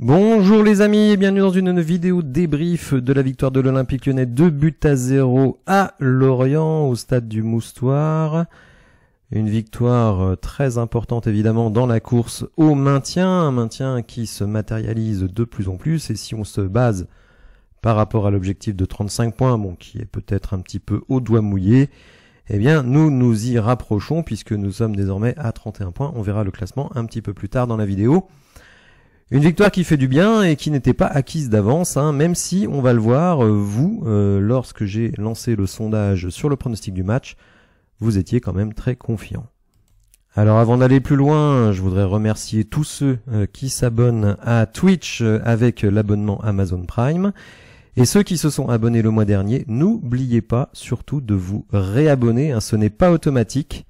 Bonjour les amis et bienvenue dans une vidéo débrief de la victoire de l'Olympique Lyonnais 2-0 à Lorient au stade du Moustoir. Une victoire très importante évidemment dans la course au maintien, un maintien qui se matérialise de plus en plus et si on se base par rapport à l'objectif de 35 points, bon qui est peut-être un petit peu au doigt mouillé, eh bien nous nous y rapprochons puisque nous sommes désormais à 31 points. On verra le classement un petit peu plus tard dans la vidéo. Une victoire qui fait du bien et qui n'était pas acquise d'avance, même si on va le voir, vous, lorsque j'ai lancé le sondage sur le pronostic du match, vous étiez quand même très confiant. Alors avant d'aller plus loin, je voudrais remercier tous ceux qui s'abonnent à Twitch avec l'abonnement Amazon Prime. Et ceux qui se sont abonnés le mois dernier, n'oubliez pas surtout de vous réabonner, ce n'est pas automatique.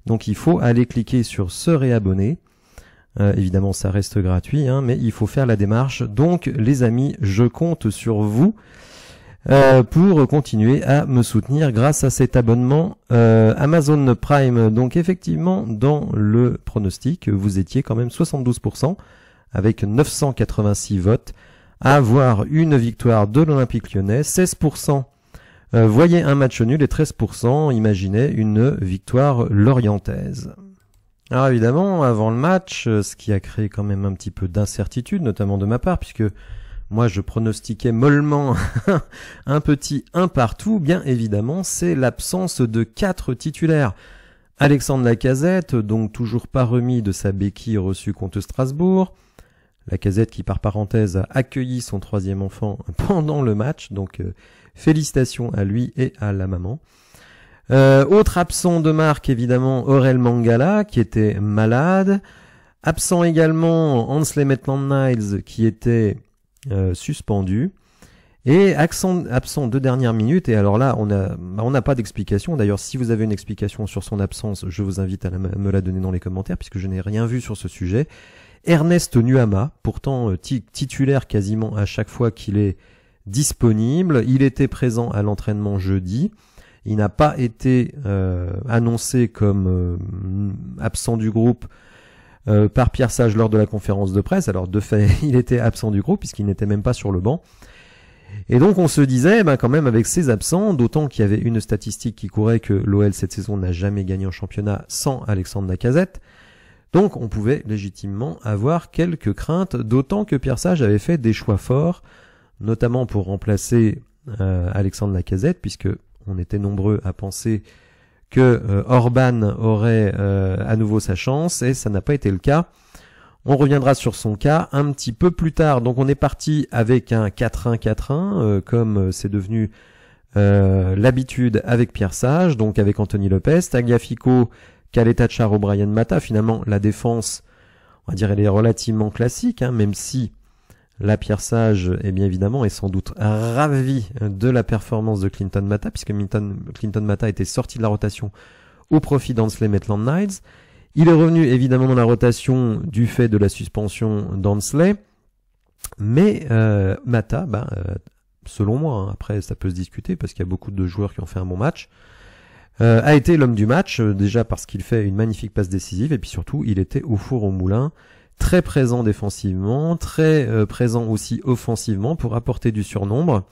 Donc il faut aller cliquer sur se réabonner. Évidemment ça reste gratuit, mais il faut faire la démarche. Donc les amis, je compte sur vous pour continuer à me soutenir grâce à cet abonnement Amazon Prime. Donc effectivement dans le pronostic, vous étiez quand même 72% avec 986 votes à avoir une victoire de l'Olympique Lyonnais, 16% voyaient un match nul et 13% imaginaient une victoire lorientaise. Alors évidemment, avant le match, ce qui a créé quand même un petit peu d'incertitude, notamment de ma part, puisque moi je pronostiquais mollement un petit 1 partout, bien évidemment, c'est l'absence de 4 titulaires. Alexandre Lacazette, donc toujours pas remis de sa béquille reçue contre Strasbourg. Lacazette qui, par parenthèse, a accueilli son 3e enfant pendant le match, donc félicitations à lui et à la maman. Autre absent de marque, évidemment, Aurel Mangala, qui était malade. Absent également, Ansley Maitland-Niles, qui était suspendu. Et absent de dernière minute, et alors là, on n'a pas d'explication. D'ailleurs, si vous avez une explication sur son absence, je vous invite à me la donner dans les commentaires, puisque je n'ai rien vu sur ce sujet. Ernest Nuama, pourtant titulaire quasiment à chaque fois qu'il est disponible. Il était présent à l'entraînement jeudi. Il n'a pas été annoncé comme absent du groupe par Pierre Sage lors de la conférence de presse. Alors de fait, il était absent du groupe puisqu'il n'était même pas sur le banc. Et donc on se disait, quand même avec ces absents, d'autant qu'il y avait une statistique qui courait que l'OL cette saison n'a jamais gagné en championnat sans Alexandre Lacazette. Donc on pouvait légitimement avoir quelques craintes, d'autant que Pierre Sage avait fait des choix forts, notamment pour remplacer Alexandre Lacazette, puisque on était nombreux à penser que Orban aurait à nouveau sa chance et ça n'a pas été le cas. On reviendra sur son cas un petit peu plus tard. Donc on est parti avec un 4-1-4-1 comme c'est devenu l'habitude avec Pierre Sage, donc avec Anthony Lopez, Tagliafico, Caleta-Char, O'Brien, Mata. Finalement la défense, on va dire elle est relativement classique, même si la Pierre Sage, bien évidemment, est sans doute ravi de la performance de Clinton Mata, puisque Clinton Mata était sorti de la rotation au profit d'Ansley Maitland-Niles. Il est revenu évidemment dans la rotation du fait de la suspension d'Ansley, mais Mata, selon moi, après ça peut se discuter parce qu'il y a beaucoup de joueurs qui ont fait un bon match, a été l'homme du match, déjà parce qu'il fait une magnifique passe décisive, et puis surtout il était au four au moulin, très présent défensivement, très présent aussi offensivement pour apporter du surnombre.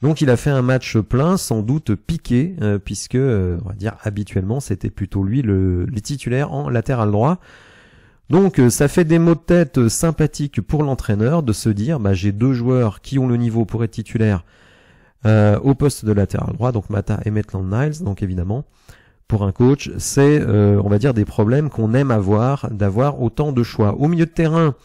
Donc il a fait un match plein, sans doute piqué, puisque on va dire habituellement c'était plutôt lui le titulaire en latéral droit. Donc ça fait des mots de tête sympathiques pour l'entraîneur de se dire j'ai 2 joueurs qui ont le niveau pour être titulaires au poste de latéral droit, donc Mata et Maitland-Niles. Donc évidemment pour un coach, c'est, on va dire, des problèmes qu'on aime avoir, d'avoir autant de choix. Au milieu de terrain,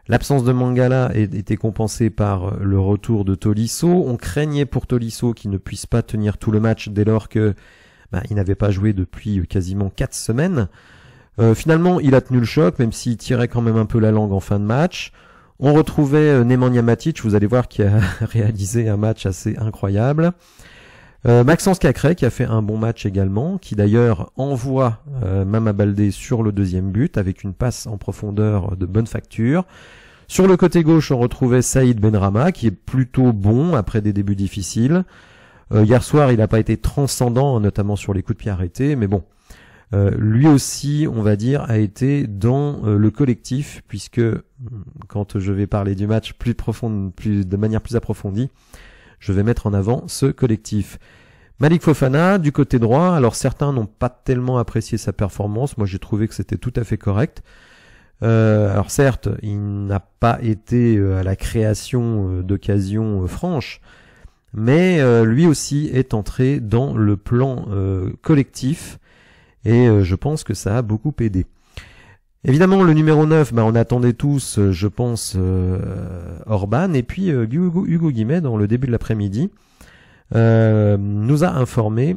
l'absence de Mangala était compensée par le retour de Tolisso. On craignait pour Tolisso qu'il ne puisse pas tenir tout le match dès lors que il n'avait pas joué depuis quasiment 4 semaines. Finalement, il a tenu le choc, même s'il tirait quand même un peu la langue en fin de match. On retrouvait Nemanja Matic, vous allez voir, qui a réalisé un match assez incroyable. Maxence Cacré qui a fait un bon match également, qui d'ailleurs envoie Mama Baldé sur le 2e but avec une passe en profondeur de bonne facture. Sur le côté gauche, on retrouvait Saïd Benrahma qui est plutôt bon après des débuts difficiles. Hier soir, il n'a pas été transcendant, notamment sur les coups de pied arrêtés, mais bon, lui aussi, on va dire, a été dans le collectif, puisque quand je vais parler du match de manière plus approfondie, je vais mettre en avant ce collectif. Malik Fofana, du côté droit, alors certains n'ont pas tellement apprécié sa performance, moi j'ai trouvé que c'était tout à fait correct. Alors certes, il n'a pas été à la création d'occasions franches, mais lui aussi est entré dans le plan collectif, et je pense que ça a beaucoup aidé. Évidemment, le numéro 9, on attendait tous, je pense, Orban, et puis Hugo Guimet, dans le début de l'après-midi, nous a informé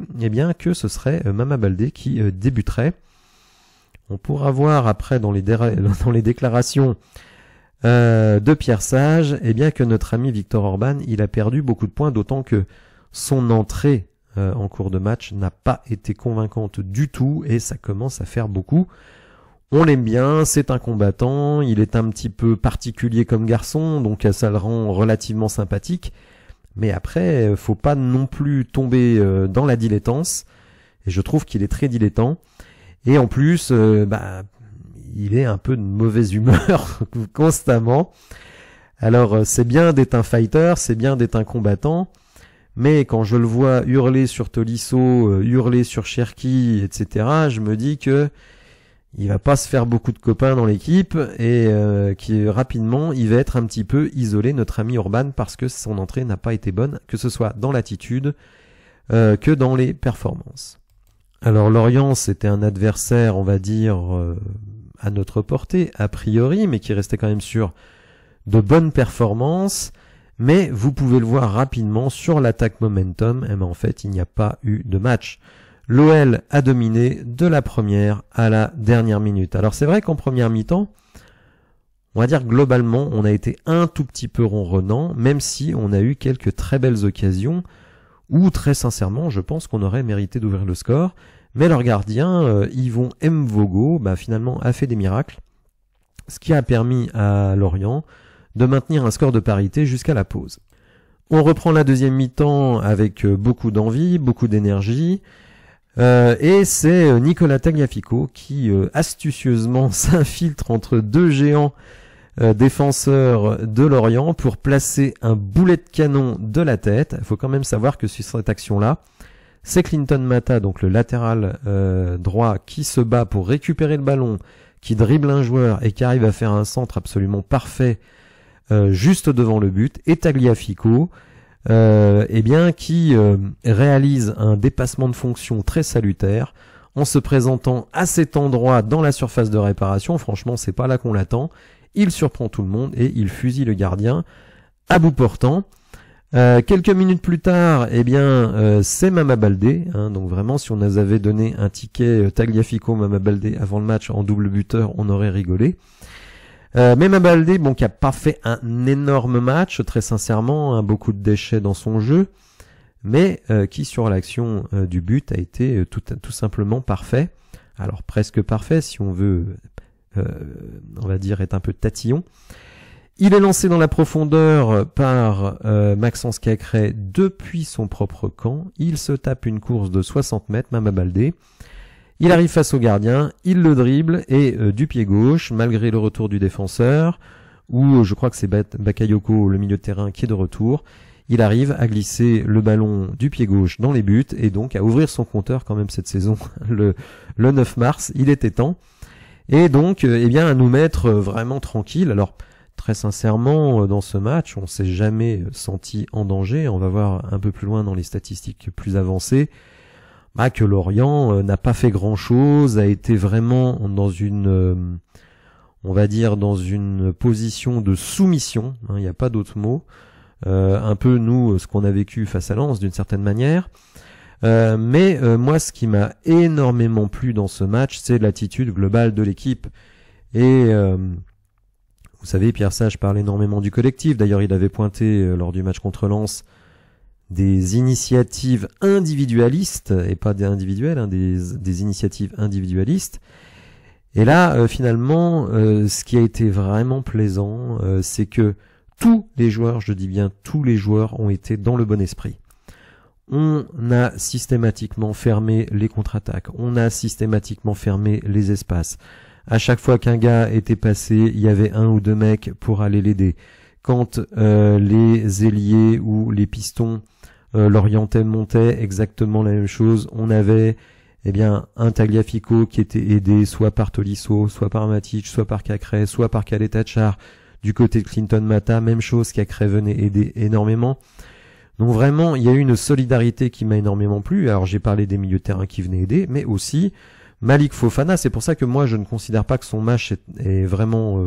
que ce serait Mama Baldé qui débuterait. On pourra voir après dans les déclarations de Pierre Sage que notre ami Victor Orban, il a perdu beaucoup de points, d'autant que son entrée en cours de match n'a pas été convaincante du tout, et ça commence à faire beaucoup. On l'aime bien, c'est un combattant, il est un petit peu particulier comme garçon, donc ça le rend relativement sympathique, mais après, faut pas non plus tomber dans la dilettance, et je trouve qu'il est très dilettant, et en plus, il est un peu de mauvaise humeur constamment. Alors c'est bien d'être un fighter, c'est bien d'être un combattant, mais quand je le vois hurler sur Tolisso, hurler sur Cherki, etc., je me dis que il va pas se faire beaucoup de copains dans l'équipe, et rapidement il va être un petit peu isolé, notre ami Orban, parce que son entrée n'a pas été bonne, que ce soit dans l'attitude que dans les performances. Alors Lorient, c'était un adversaire, on va dire, à notre portée, a priori, mais qui restait quand même sur de bonnes performances. Mais vous pouvez le voir rapidement sur l'attaque momentum, en fait, il n'y a pas eu de match. L'OL a dominé de la première à la dernière minute. Alors c'est vrai qu'en première mi-temps, on va dire globalement, on a été un tout petit peu ronronnant, même si on a eu quelques très belles occasions, où très sincèrement, je pense qu'on aurait mérité d'ouvrir le score. Mais leur gardien, Yvon Mvogo, finalement a fait des miracles, ce qui a permis à Lorient de maintenir un score de parité jusqu'à la pause. On reprend la deuxième mi-temps avec beaucoup d'envie, beaucoup d'énergie, et c'est Nicolas Tagliafico qui astucieusement s'infiltre entre deux géants défenseurs de Lorient pour placer un boulet de canon de la tête. Il faut quand même savoir que sur cette action-là, c'est Clinton Mata, donc le latéral droit, qui se bat pour récupérer le ballon, qui dribble un joueur et qui arrive à faire un centre absolument parfait juste devant le but, et Tagliafico qui réalise un dépassement de fonction très salutaire en se présentant à cet endroit dans la surface de réparation. Franchement, c'est pas là qu'on l'attend. Il surprend tout le monde et il fusille le gardien à bout portant. Quelques minutes plus tard, c'est Mama Baldé, donc vraiment, si on nous avait donné un ticket Tagliafico Mama Baldé avant le match en double buteur, on aurait rigolé. Mais Mama Baldé, qui a pas fait un énorme match, très sincèrement, beaucoup de déchets dans son jeu, mais qui sur l'action du but a été tout simplement parfait. Alors presque parfait, si on veut, on va dire, être un peu tatillon. Il est lancé dans la profondeur par Maxence Cacré depuis son propre camp. Il se tape une course de 60 mètres, Mama Baldé. Il arrive face au gardien, il le dribble et du pied gauche, malgré le retour du défenseur, ou je crois que c'est Bakayoko, le milieu de terrain, qui est de retour, il arrive à glisser le ballon du pied gauche dans les buts et donc à ouvrir son compteur quand même cette saison, le 9 mars, il était temps. Et donc, à nous mettre vraiment tranquille. Alors, très sincèrement, dans ce match, on s'est jamais senti en danger. On va voir un peu plus loin dans les statistiques plus avancées, que Lorient n'a pas fait grand-chose, a été vraiment dans une, on va dire, dans une position de soumission. Il n'y a pas d'autre mot. Un peu nous, ce qu'on a vécu face à Lens, d'une certaine manière. Mais moi, ce qui m'a énormément plu dans ce match, c'est l'attitude globale de l'équipe. Et vous savez, Pierre Sage parle énormément du collectif. D'ailleurs, il avait pointé lors du match contre Lens des initiatives individualistes, et pas des individuelles, des initiatives individualistes. Et là, finalement, ce qui a été vraiment plaisant, c'est que tous les joueurs, je dis bien tous les joueurs, ont été dans le bon esprit. on a systématiquement fermé les contre-attaques, on a systématiquement fermé les espaces. À chaque fois qu'un gars était passé, il y avait un ou deux mecs pour aller l'aider. Quand les ailiers ou les pistons l'orientaient, montaient, exactement la même chose. On avait un Tagliafico qui était aidé soit par Tolisso, soit par Matic, soit par Cacré, soit par Caleta-Car. Du côté de Clinton Mata, même chose, Cacré venait aider énormément. Donc vraiment, il y a eu une solidarité qui m'a énormément plu. Alors j'ai parlé des milieux de terrain qui venaient aider, mais aussi Malik Fofana. C'est pour ça que moi je ne considère pas que son match est vraiment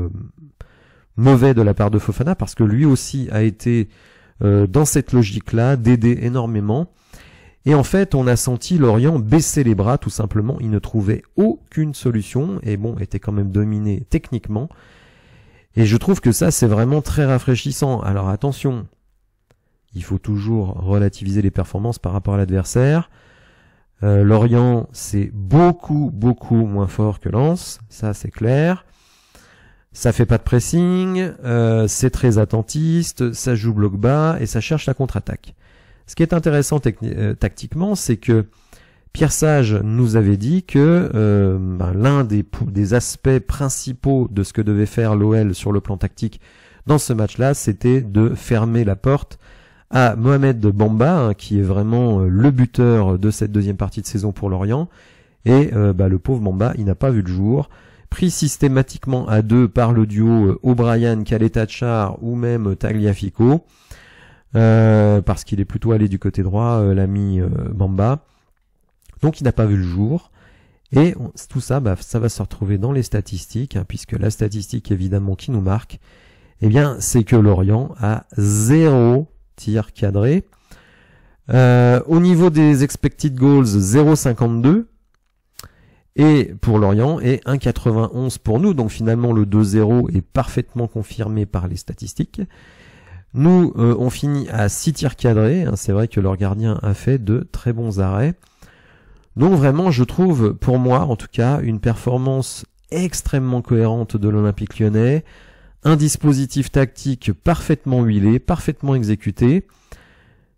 mauvais de la part de Fofana, parce que lui aussi a été dans cette logique-là, d'aider énormément. Et en fait, on a senti Lorient baisser les bras, tout simplement. Il ne trouvait aucune solution, et bon, était quand même dominé techniquement. Et je trouve que ça, c'est vraiment très rafraîchissant. Alors attention, il faut toujours relativiser les performances par rapport à l'adversaire. Lorient, c'est beaucoup moins fort que Lens, ça c'est clair. Ça fait pas de pressing, c'est très attentiste, ça joue bloc bas et ça cherche la contre-attaque. Ce qui est intéressant tactiquement, c'est que Pierre Sage nous avait dit que l'un des aspects principaux de ce que devait faire l'OL sur le plan tactique dans ce match-là, c'était de fermer la porte à Mohamed Bamba, qui est vraiment le buteur de cette deuxième partie de saison pour Lorient. Et le pauvre Bamba, il n'a pas vu le jour. Pris systématiquement à deux par le duo O'Brien, Caleta-Car ou même Tagliafico, parce qu'il est plutôt allé du côté droit, l'ami Bamba. Donc il n'a pas vu le jour, et tout ça, ça va se retrouver dans les statistiques, puisque la statistique évidemment qui nous marque, c'est que Lorient a 0 tir cadré. Au niveau des expected goals, 0,52, et pour Lorient, et 1,91 pour nous, donc finalement le 2-0 est parfaitement confirmé par les statistiques. Nous, on finit à 6 tirs cadrés, c'est vrai que leur gardien a fait de très bons arrêts. Donc vraiment, je trouve, pour moi en tout cas, une performance extrêmement cohérente de l'Olympique Lyonnais, un dispositif tactique parfaitement huilé, parfaitement exécuté.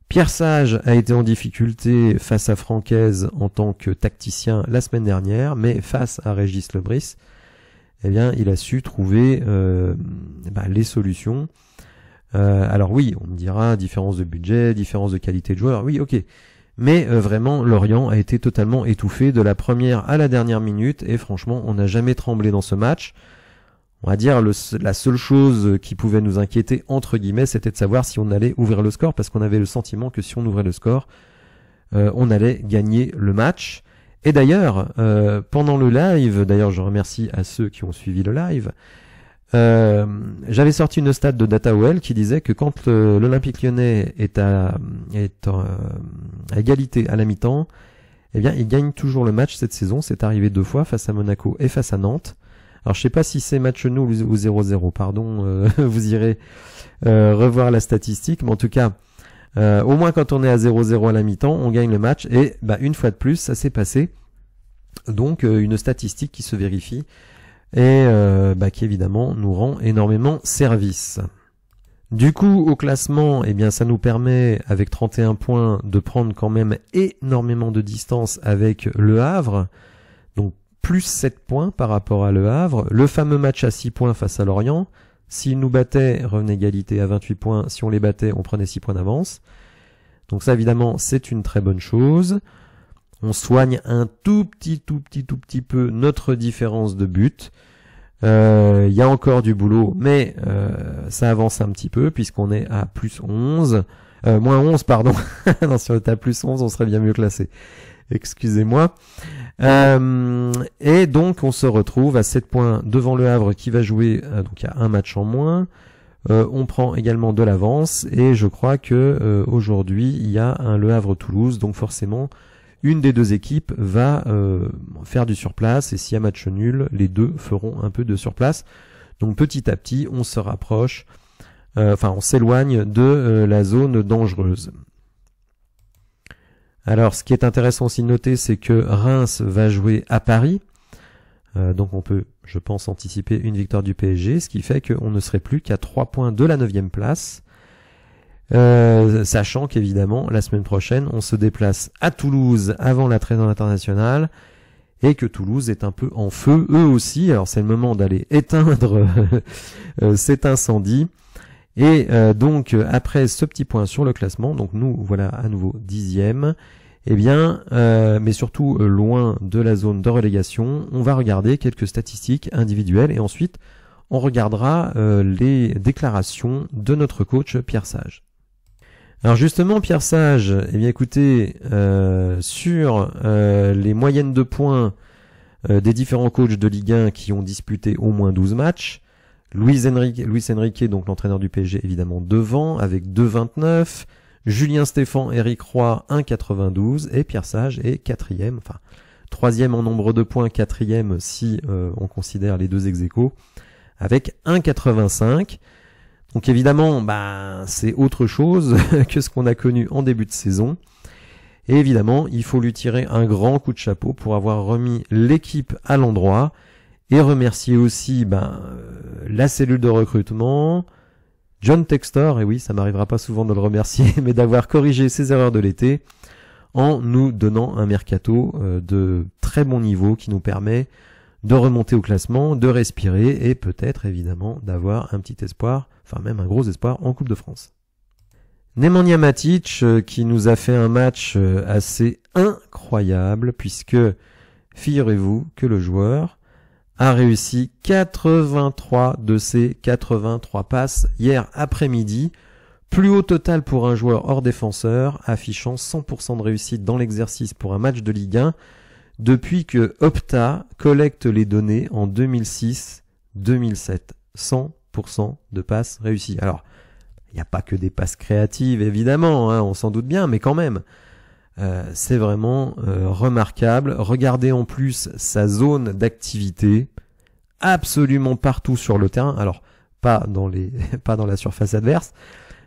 Pierre Sage a été en difficulté face à Francaise en tant que tacticien la semaine dernière, mais face à Régis Lebris, il a su trouver les solutions. Alors oui, on me dira, différence de budget, différence de qualité de joueur, oui, ok. Mais vraiment, Lorient a été totalement étouffé de la première à la dernière minute, et franchement, on n'a jamais tremblé dans ce match. On va dire, la seule chose qui pouvait nous inquiéter, entre guillemets, c'était de savoir si on allait ouvrir le score, parce qu'on avait le sentiment que si on ouvrait le score, on allait gagner le match. Et d'ailleurs, pendant le live, d'ailleurs je remercie à ceux qui ont suivi le live, j'avais sorti une stat de DataOL qui disait que quand l'Olympique Lyonnais est à égalité à la mi-temps, il gagne toujours le match cette saison. C'est arrivé 2 fois, face à Monaco et face à Nantes. Alors je sais pas si c'est match nul ou 0-0, pardon, vous irez revoir la statistique, mais en tout cas, au moins quand on est à 0-0 à la mi-temps, on gagne le match, et une fois de plus, ça s'est passé. Donc une statistique qui se vérifie, et qui évidemment nous rend énormément service. Du coup, au classement, ça nous permet, avec 31 points, de prendre quand même énormément de distance avec Le Havre, donc plus 7 points par rapport à Le Havre. Le fameux match à 6 points face à Lorient, s'ils nous battaient, revenait égalité à 28 points, si on les battait, on prenait 6 points d'avance. Donc ça, évidemment, c'est une très bonne chose. On soigne un tout petit peu notre différence de but. Il y a encore du boulot, mais ça avance un petit peu puisqu'on est à plus 11. Moins 11, pardon. Non, si on était à plus 11, on serait bien mieux classé. Excusez-moi. Et donc, on se retrouve à 7 points devant Le Havre qui va jouer, donc il y a un match en moins. On prend également de l'avance, et je crois que aujourd'hui, il y a un Le Havre-Toulouse, donc forcément, une des deux équipes va faire du surplace, et s'il y a match nul, les deux feront un peu de surplace. Donc petit à petit, on se rapproche, on s'éloigne de la zone dangereuse. Alors, ce qui est intéressant aussi de noter, c'est que Reims va jouer à Paris. Donc on peut, je pense, anticiper une victoire du PSG, ce qui fait qu'on ne serait plus qu'à 3 points de la 9e place. Sachant qu'évidemment, la semaine prochaine, on se déplace à Toulouse avant la trêve internationale, et que Toulouse est un peu en feu, eux aussi. Alors c'est le moment d'aller éteindre cet incendie. Et donc, après ce petit point sur le classement, donc nous, voilà à nouveau 10e, eh bien, mais surtout loin de la zone de relégation, on va regarder quelques statistiques individuelles, et ensuite, on regardera les déclarations de notre coach Pierre Sage. Alors justement, Pierre Sage, eh bien écoutez, sur les moyennes de points des différents coachs de Ligue 1 qui ont disputé au moins 12 matchs, Luis Enrique, donc l'entraîneur du PSG, évidemment devant, avec 2,29, Julien Stéphan, Eric Roy, 1,92, et Pierre Sage est 4e, enfin 3e en nombre de points, 4e si on considère les deux ex-aequo, avec 1,85. Donc évidemment, c'est autre chose que ce qu'on a connu en début de saison. Et évidemment, il faut lui tirer un grand coup de chapeau pour avoir remis l'équipe à l'endroit et remercier aussi la cellule de recrutement, John Textor, et oui, ça m'arrivera pas souvent de le remercier, mais d'avoir corrigé ses erreurs de l'été en nous donnant un mercato de très bon niveau qui nous permet de remonter au classement, de respirer et peut-être évidemment d'avoir un petit espoir, enfin même un gros espoir en Coupe de France. Nemanja Matic qui nous a fait un match assez incroyable puisque figurez-vous que le joueur a réussi 83 de ses 83 passes hier après-midi, plus haut total pour un joueur hors défenseur, affichant 100% de réussite dans l'exercice pour un match de Ligue 1 depuis que Opta collecte les données en 2006-2007. 100% de passes réussies. Alors, il n'y a pas que des passes créatives, évidemment, on s'en doute bien, mais quand même, c'est vraiment remarquable. Regardez en plus sa zone d'activité, absolument partout sur le terrain. Alors, pas dans la surface adverse,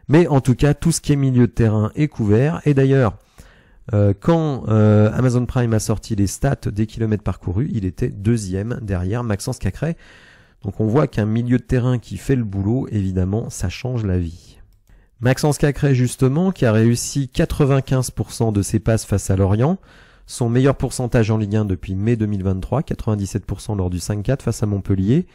mais en tout cas, tout ce qui est milieu de terrain est couvert. Et d'ailleurs, quand Amazon Prime a sorti les stats des kilomètres parcourus, il était 2e derrière Maxence Cacré. Donc on voit qu'un milieu de terrain qui fait le boulot, évidemment, ça change la vie. Maxence Cacré, justement, qui a réussi 95% de ses passes face à Lorient, son meilleur pourcentage en Ligue 1 depuis mai 2023, 97% lors du 5-4 face à Montpellier.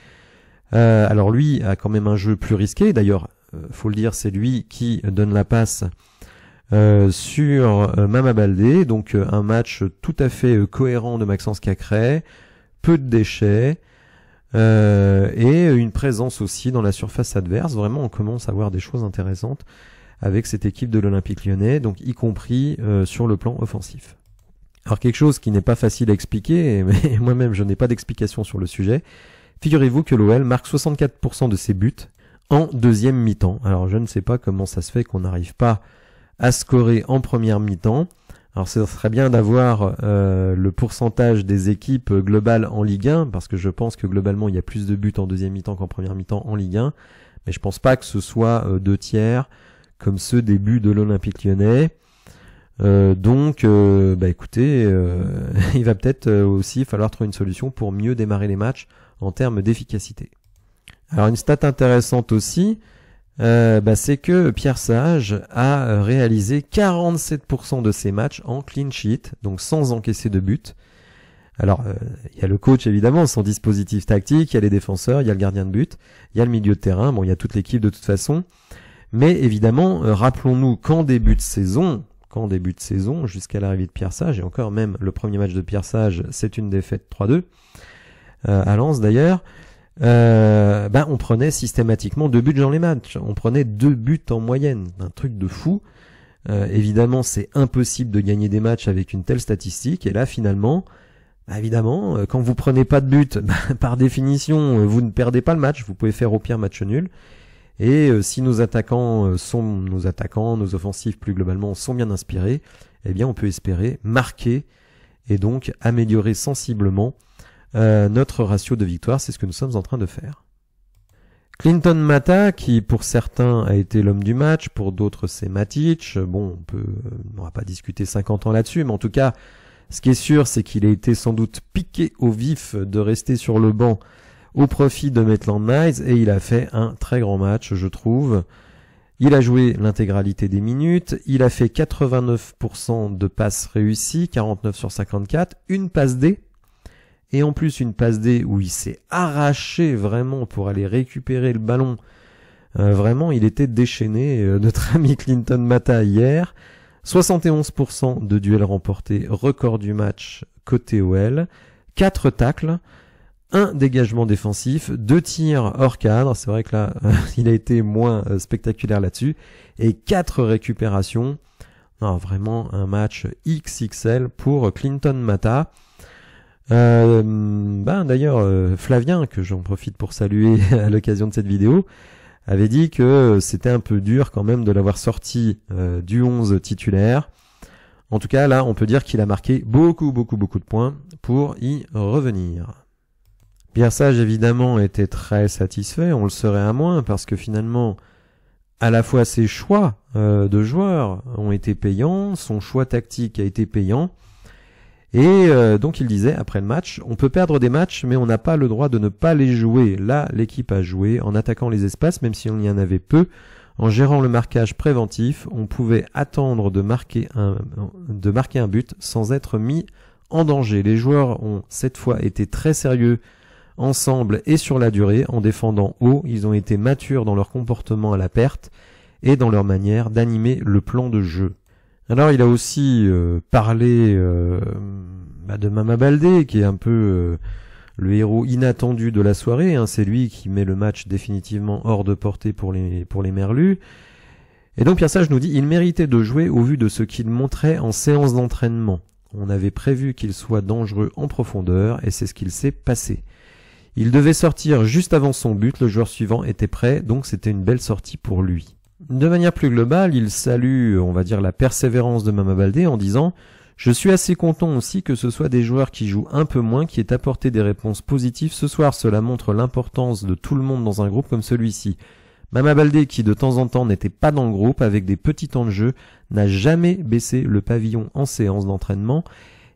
Alors lui a quand même un jeu plus risqué, d'ailleurs, faut le dire, c'est lui qui donne la passe sur Mama Baldé, donc un match tout à fait cohérent de Maxence Cacré, peu de déchets, et une présence aussi dans la surface adverse. Vraiment, on commence à voir des choses intéressantes avec cette équipe de l'Olympique Lyonnais, donc y compris sur le plan offensif. Alors quelque chose qui n'est pas facile à expliquer, mais moi-même je n'ai pas d'explication sur le sujet. Figurez-vous que l'OL marque 64% de ses buts en deuxième mi-temps. Alors je ne sais pas comment ça se fait qu'on n'arrive pas à scorer en première mi-temps. Alors ce serait bien d'avoir le pourcentage des équipes globales en Ligue 1, parce que je pense que globalement il y a plus de buts en deuxième mi-temps qu'en première mi-temps en Ligue 1, mais je pense pas que ce soit 2 tiers comme ceux des buts de l'Olympique Lyonnais. Donc écoutez, il va peut-être aussi falloir trouver une solution pour mieux démarrer les matchs en termes d'efficacité. Alors une stat intéressante aussi, c'est que Pierre Sage a réalisé 47% de ses matchs en clean sheet, donc sans encaisser de but. Alors, il y a le coach évidemment, son dispositif tactique, il y a les défenseurs, il y a le gardien de but, il y a le milieu de terrain, bon, il y a toute l'équipe de toute façon. Mais évidemment, rappelons-nous qu'en début de saison, jusqu'à l'arrivée de Pierre Sage, et encore même le premier match de Pierre Sage, c'est une défaite 3-2, à Lens d'ailleurs, on prenait systématiquement 2 buts dans les matchs. On prenait 2 buts en moyenne. Un truc de fou. Évidemment, c'est impossible de gagner des matchs avec une telle statistique. Et là, finalement, évidemment, quand vous prenez pas de but, par définition, vous ne perdez pas le match. Vous pouvez faire au pire match nul. Et si nos attaquants, nos offensifs plus globalement sont bien inspirés, eh bien, on peut espérer marquer et donc améliorer sensiblement notre ratio de victoire. C'est ce que nous sommes en train de faire. Clinton Mata, qui pour certains a été l'homme du match, pour d'autres c'est Matic. Bon, on va pas discuter 50 ans là-dessus, mais en tout cas, ce qui est sûr, c'est qu'il a été sans doute piqué au vif de rester sur le banc au profit de Maitland Niles, et il a fait un très grand match, je trouve. Il a joué l'intégralité des minutes, il a fait 89% de passes réussies, 49 sur 54, une passe D, et en plus une passe D où il s'est arraché vraiment pour aller récupérer le ballon. Vraiment, il était déchaîné, notre ami Clinton Mata hier. 71% de duels remportés, record du match côté OL, 4 tacles, 1 dégagement défensif, 2 tirs hors cadre, c'est vrai que là, il a été moins spectaculaire là-dessus, et 4 récupérations. Non, vraiment un match XXL pour Clinton Mata. D'ailleurs, Flavien, que j'en profite pour saluer à l'occasion de cette vidéo, avait dit que c'était un peu dur quand même de l'avoir sorti du 11 titulaire. En tout cas, là, on peut dire qu'il a marqué beaucoup de points pour y revenir. Pierre Sage, évidemment, était très satisfait, on le serait à moins, parce que finalement, à la fois ses choix de joueurs ont été payants, son choix tactique a été payant, et donc il disait, après le match, on peut perdre des matchs, mais on n'a pas le droit de ne pas les jouer. Là, l'équipe a joué en attaquant les espaces, même si on y en avait peu, en gérant le marquage préventif, on pouvait attendre de marquer un but sans être mis en danger. Les joueurs ont cette fois été très sérieux ensemble et sur la durée, en défendant haut, ils ont été matures dans leur comportement à la perte et dans leur manière d'animer le plan de jeu. Alors il a aussi parlé de Mama Baldé, qui est un peu le héros inattendu de la soirée, hein. C'est lui qui met le match définitivement hors de portée pour les Merlus. Et donc Pierre Sage nous dit, il méritait de jouer au vu de ce qu'il montrait en séance d'entraînement. On avait prévu qu'il soit dangereux en profondeur et c'est ce qu'il s'est passé. Il devait sortir juste avant son but, le joueur suivant était prêt, donc c'était une belle sortie pour lui. De manière plus globale, il salue, on va dire, la persévérance de Mama Baldé en disant « Je suis assez content aussi que ce soit des joueurs qui jouent un peu moins qui aient apporté des réponses positives ce soir. Cela montre l'importance de tout le monde dans un groupe comme celui-ci. Mama Baldé, qui de temps en temps n'était pas dans le groupe avec des petits temps de jeu, n'a jamais baissé le pavillon en séance d'entraînement.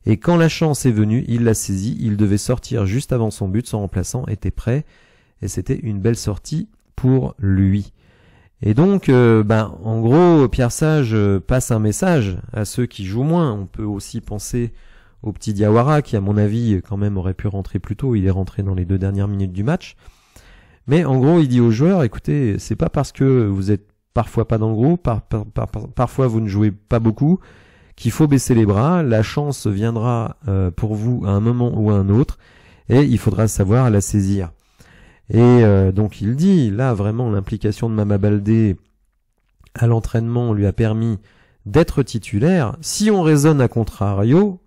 Et quand la chance est venue, il l'a saisie. Il devait sortir juste avant son but, son remplaçant était prêt. Et c'était une belle sortie pour lui. » Et donc, en gros, Pierre Sage passe un message à ceux qui jouent moins. On peut aussi penser au petit Diawara, qui à mon avis quand même aurait pu rentrer plus tôt. Il est rentré dans les 2 dernières minutes du match. Mais en gros, il dit aux joueurs, écoutez, c'est pas parce que vous êtes parfois pas dans le groupe, parfois vous ne jouez pas beaucoup, qu'il faut baisser les bras. La chance viendra pour vous à un moment ou à un autre, et il faudra savoir la saisir. Et donc il dit, là vraiment l'implication de Mama Baldé à l'entraînement lui a permis d'être titulaire. Si on raisonne à contrario,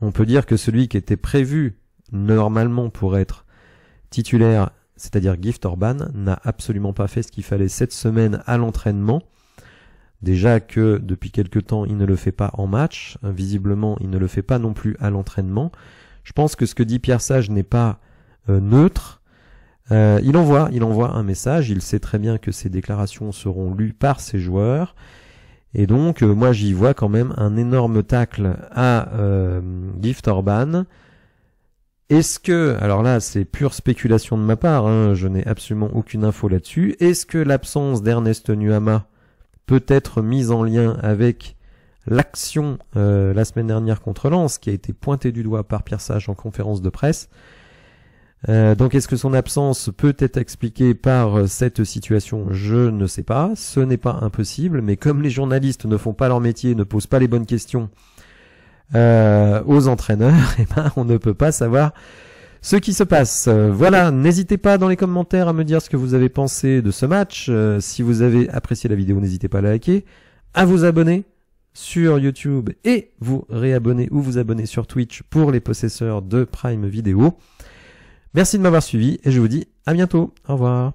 on peut dire que celui qui était prévu normalement pour être titulaire, c'est-à-dire Gift Orban, n'a absolument pas fait ce qu'il fallait cette semaine à l'entraînement. Déjà que depuis quelque temps il ne le fait pas en match, visiblement il ne le fait pas non plus à l'entraînement. Je pense que ce que dit Pierre Sage n'est pas neutre. Il envoie un message, il sait très bien que ces déclarations seront lues par ses joueurs, et donc moi j'y vois quand même un énorme tacle à Gift Orban. Est-ce que, alors là c'est pure spéculation de ma part, hein, je n'ai absolument aucune info là-dessus, est-ce que l'absence d'Ernest Nuama peut être mise en lien avec l'action la semaine dernière contre Lens, qui a été pointée du doigt par Pierre Sage en conférence de presse? Donc est-ce que son absence peut être expliquée par cette situation? Je ne sais pas, ce n'est pas impossible, mais comme les journalistes ne font pas leur métier, ne posent pas les bonnes questions aux entraîneurs, on ne peut pas savoir ce qui se passe. Voilà, n'hésitez pas dans les commentaires à me dire ce que vous avez pensé de ce match. Si vous avez apprécié la vidéo, n'hésitez pas à la liker, à vous abonner sur YouTube et vous réabonner ou vous abonner sur Twitch pour les possesseurs de Prime Video. Merci de m'avoir suivi et je vous dis à bientôt. Au revoir.